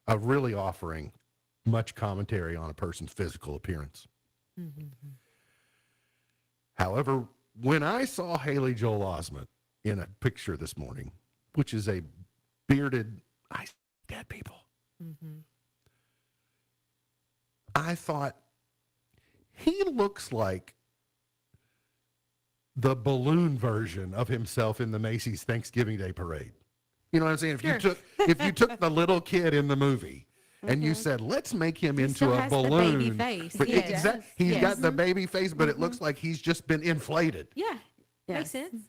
of really offering much commentary on a person's physical appearance. However, when I saw Haley Joel Osment in a picture this morning, which is a bearded, I see dead people, I thought, he looks like the balloon version of himself in the Macy's Thanksgiving Day Parade. You know what I'm saying? If you took the little kid in the movie and you said, let's make him into a balloon. The baby face. But Yes. He's got the baby face, but it looks like he's just been inflated. Yeah. Yes. Makes sense.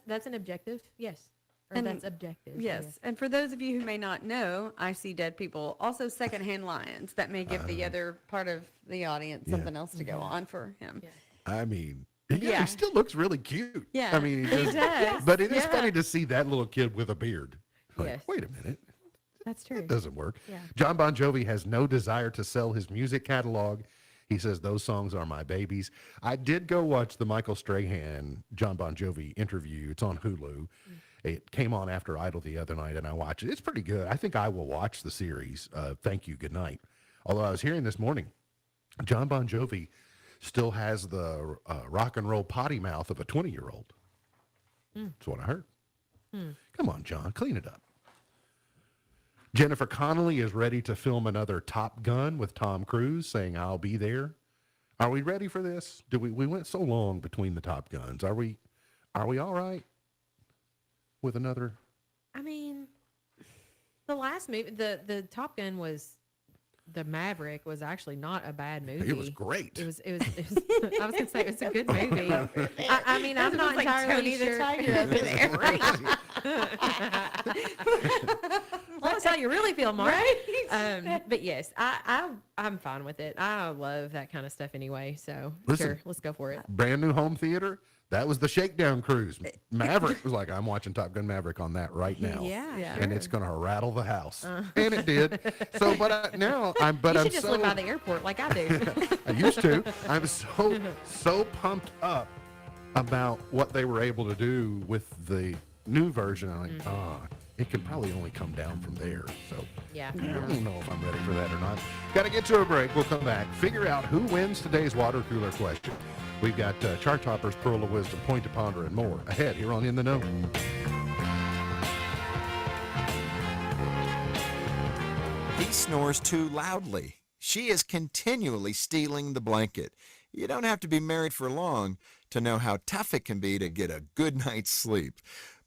That's an objective. Yes. Or And- that's objective. Yes. And for those of you who may not know, I see dead people, also secondhand lions that may give the other part of the audience something else to go on for him. I mean, Yeah. he still looks really cute. Yeah, I mean, he does. But it is Yeah. funny to see that little kid with a beard. Like, Yes. wait a minute. That's true. It doesn't work. Yeah. John Bon Jovi has no desire to sell his music catalog. He says, those songs are my babies. I did go watch the Michael Strahan, John Bon Jovi interview. It's on Hulu. It came on after Idol the other night, and I watched it. It's pretty good. I think I will watch the series, Thank You, Good Night. Although I was hearing this morning, John Bon Jovi still has the rock and roll potty mouth of a 20-year-old. That's what I heard. Come on, John, clean it up. Jennifer Connelly is ready to film another Top Gun with Tom Cruise, saying, I'll be there. Are we ready for this? We went so long between the Top Guns. Are we all right with another? I mean, the last movie, the Top Gun was, the Maverick was actually not a bad movie. It was great. It was I was gonna say it was a good movie. I mean, I'm not like entirely Tony the sure. Tiger over Well, that's how you really feel, Mark. Right? But yes, I'm fine with it. I love that kind of stuff anyway. So Listen, sure, let's go for it. Brand new home theater. That was the Shakedown Cruise. Maverick was like, I'm watching Top Gun Maverick on that right now. Yeah. And it's going to rattle the house. And it did. So, but now I'm, but You I'm should just so, live by the airport like I do. I used to. I'm so pumped up about what they were able to do with the new version. I'm like, it can probably only come down from there. So Yeah. I don't know if I'm ready for that or not. Got to get to a break. We'll come back. Figure out who wins today's water cooler question. We've got Chart Toppers, Pearl of Wisdom, Point to Ponder, and more ahead here on In the Know. He snores too loudly. She is continually stealing the blanket. You don't have to be married for long to know how tough it can be to get a good night's sleep.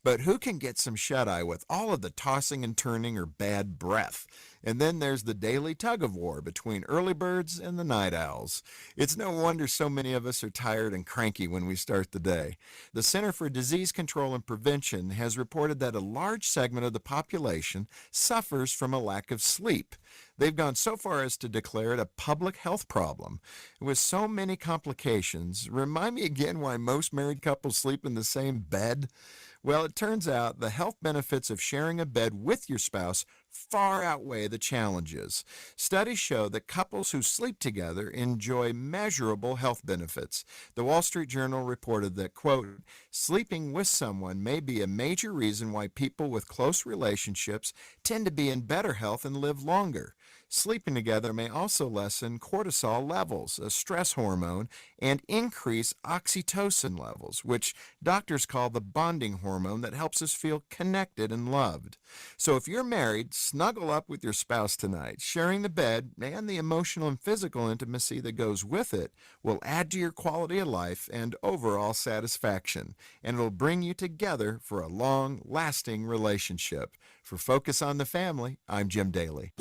But who can get some shut-eye with all of the tossing and turning or bad breath? And then there's the daily tug-of-war between early birds and the night owls. It's no wonder so many of us are tired and cranky when we start the day. The Center for Disease Control and Prevention has reported that a large segment of the population suffers from a lack of sleep. They've gone so far as to declare it a public health problem. With so many complications, remind me again why most married couples sleep in the same bed? Well, it turns out the health benefits of sharing a bed with your spouse far outweigh the challenges. Studies show that couples who sleep together enjoy measurable health benefits. The Wall Street Journal reported that, quote, sleeping with someone may be a major reason why people with close relationships tend to be in better health and live longer. Sleeping together may also lessen cortisol levels, a stress hormone, and increase oxytocin levels, which doctors call the bonding hormone that helps us feel connected and loved. So if you're married, snuggle up with your spouse tonight. Sharing the bed and the emotional and physical intimacy that goes with it will add to your quality of life and overall satisfaction, and it'll bring you together for a long, lasting relationship. For Focus on the Family, I'm Jim Daly.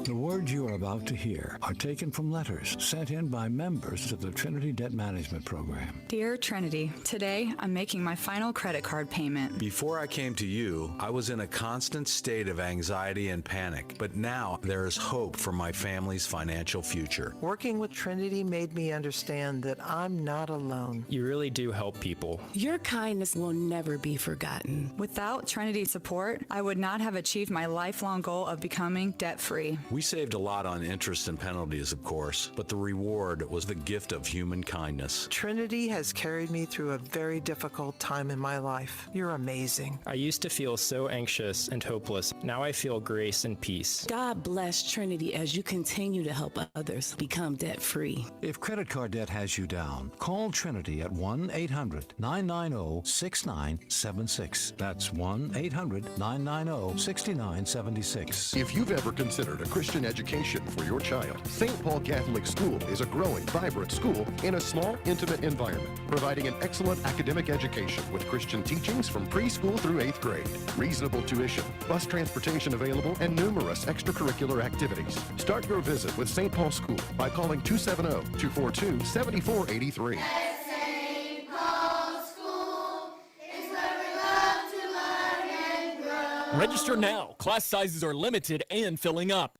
The words you are about to hear are taken from letters sent in by members of the Trinity Debt Management Program. Dear Trinity, today I'm making my final credit card payment. Before I came to you, I was in a constant state of anxiety and panic, but now there is hope for my family's financial future. Working with Trinity made me understand that I'm not alone. You really do help people. Your kindness will never be forgotten. Without Trinity's support, I would not have achieved my lifelong goal of becoming debt-free. We saved a lot on interest and penalties, of course, but the reward was the gift of human kindness. Trinity has carried me through a very difficult time in my life. You're amazing. I used to feel so anxious and hopeless. Now I feel grace and peace. God bless Trinity as you continue to help others become debt-free. If credit card debt has you down, call Trinity at 1-800-990-6976. That's 1-800-990-6976. If you've ever considered a Christian education for your child, St. Paul Catholic School is a growing, vibrant school in a small, intimate environment, providing an excellent academic education with Christian teachings from preschool through 8th grade, reasonable tuition, bus transportation available, and numerous extracurricular activities. Start your visit with St. Paul School by calling 270-242-7483. Register now. Class sizes are limited and filling up.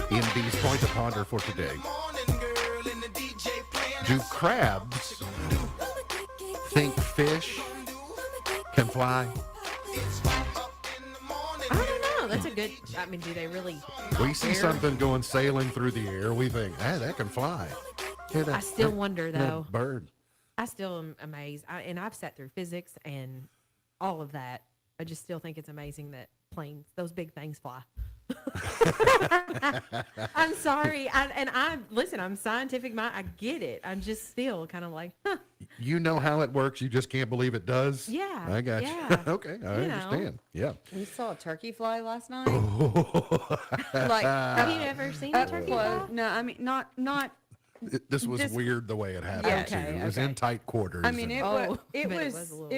MD's point to ponder for today. Do crabs think fish can fly? I don't know. That's a good. I mean, do they really? We see something going sailing through the air. We think, ah, that can fly. Yeah, I still wonder though. Bird. I still am amazed, and I've sat through physics and all of that. I just still think it's amazing that planes, those big things, fly. I'm sorry, listen. I'm scientific mind. I get it. I'm just still kind of like, huh. You know how it works. You just can't believe it does. Yeah, I got yeah. you. Okay, I understand. Yeah. We saw a turkey fly last night. Like, have you ever seen a turkey fly? No, I mean not. This was weird the way it happened too. It was in tight quarters. I mean, it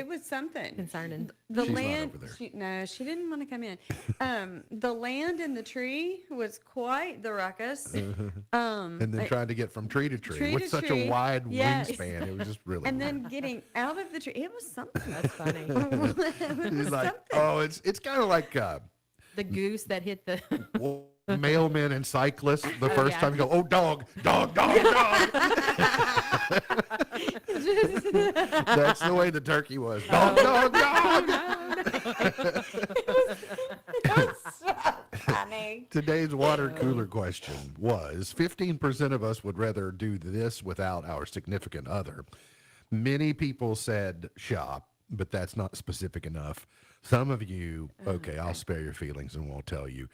was something concerning. The She's not land. over there. She didn't want to come in. The land in the tree was quite the ruckus. And then trying to get from tree to tree with such a wide wingspan, it was just really. And then getting out of the tree, it was something. That's funny. It's like, oh, it's kind of like the goose that hit the. Mailmen and cyclists the first time you go, oh, dog. That's the way the turkey was. Dog. Funny. Today's water cooler question was 15% of us would rather do this without our significant other. Many people said shop, but that's not specific enough. Some of you, okay, I'll spare your feelings and won't tell you.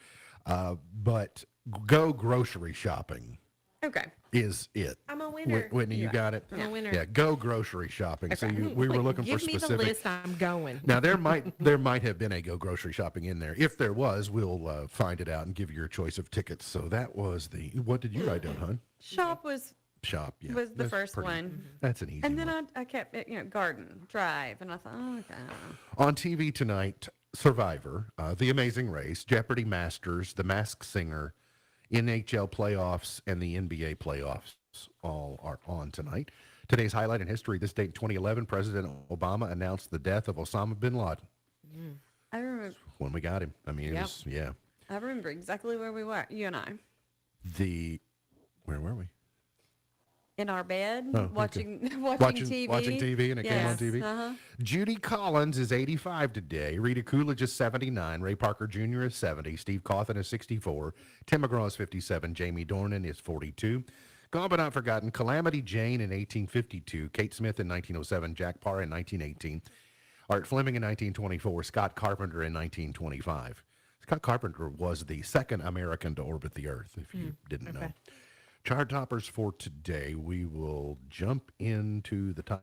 But go grocery shopping. Okay. Is it? I'm a winner. Whitney, you got it? I'm a winner. Yeah, go grocery shopping. Okay. So we were looking for specific. Give me the list, I'm going. Now, there might have been a go grocery shopping in there. If there was, we'll find it out and give you your choice of tickets. So that was what did you write down, hon? Shop, yeah. Was the first one. That's an easy And then one. I kept it, garden, drive, and I thought, oh, okay. On TV tonight, Survivor, The Amazing Race, Jeopardy Masters, The Masked Singer, NHL playoffs, and the NBA playoffs all are on tonight. Today's highlight in history, this date in 2011, President Obama announced the death of Osama bin Laden. I remember. When we got him. I mean, it was, yeah. I remember exactly where we were, you and I. Where were we? In our bed, watching TV. Watching TV, and it came on TV. Uh-huh. Judy Collins is 85 today. Rita Coolidge is 79. Ray Parker Jr. is 70. Steve Cawthon is 64. Tim McGraw is 57. Jamie Dornan is 42. Gone but not forgotten, Calamity Jane in 1852. Kate Smith in 1907. Jack Parr in 1918. Art Fleming in 1924. Scott Carpenter in 1925. Scott Carpenter was the second American to orbit the Earth, if you didn't know. Chart toppers for today. We will jump into the time.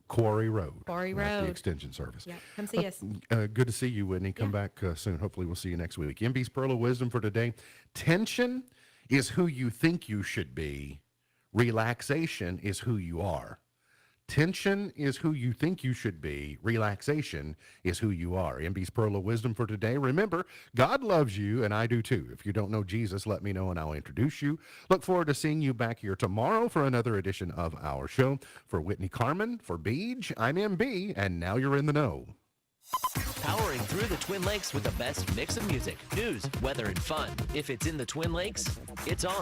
Quarry Road. Quarry at Road. the Extension Service. Yeah, come see us. Good to see you, Whitney. Come back soon. Hopefully we'll see you next week. MB's Pearl of Wisdom for today. Tension is who you think you should be. Relaxation is who you are. Tension is who you think you should be. Relaxation is who you are. MB's Pearl of Wisdom for today. Remember, God loves you, and I do too. If you don't know Jesus, let me know, and I'll introduce you. Look forward to seeing you back here tomorrow for another edition of our show. For Whitney Carmen, for Beej, I'm MB, and now you're in the know. Powering through the Twin Lakes with the best mix of music, news, weather, and fun. If it's in the Twin Lakes, it's on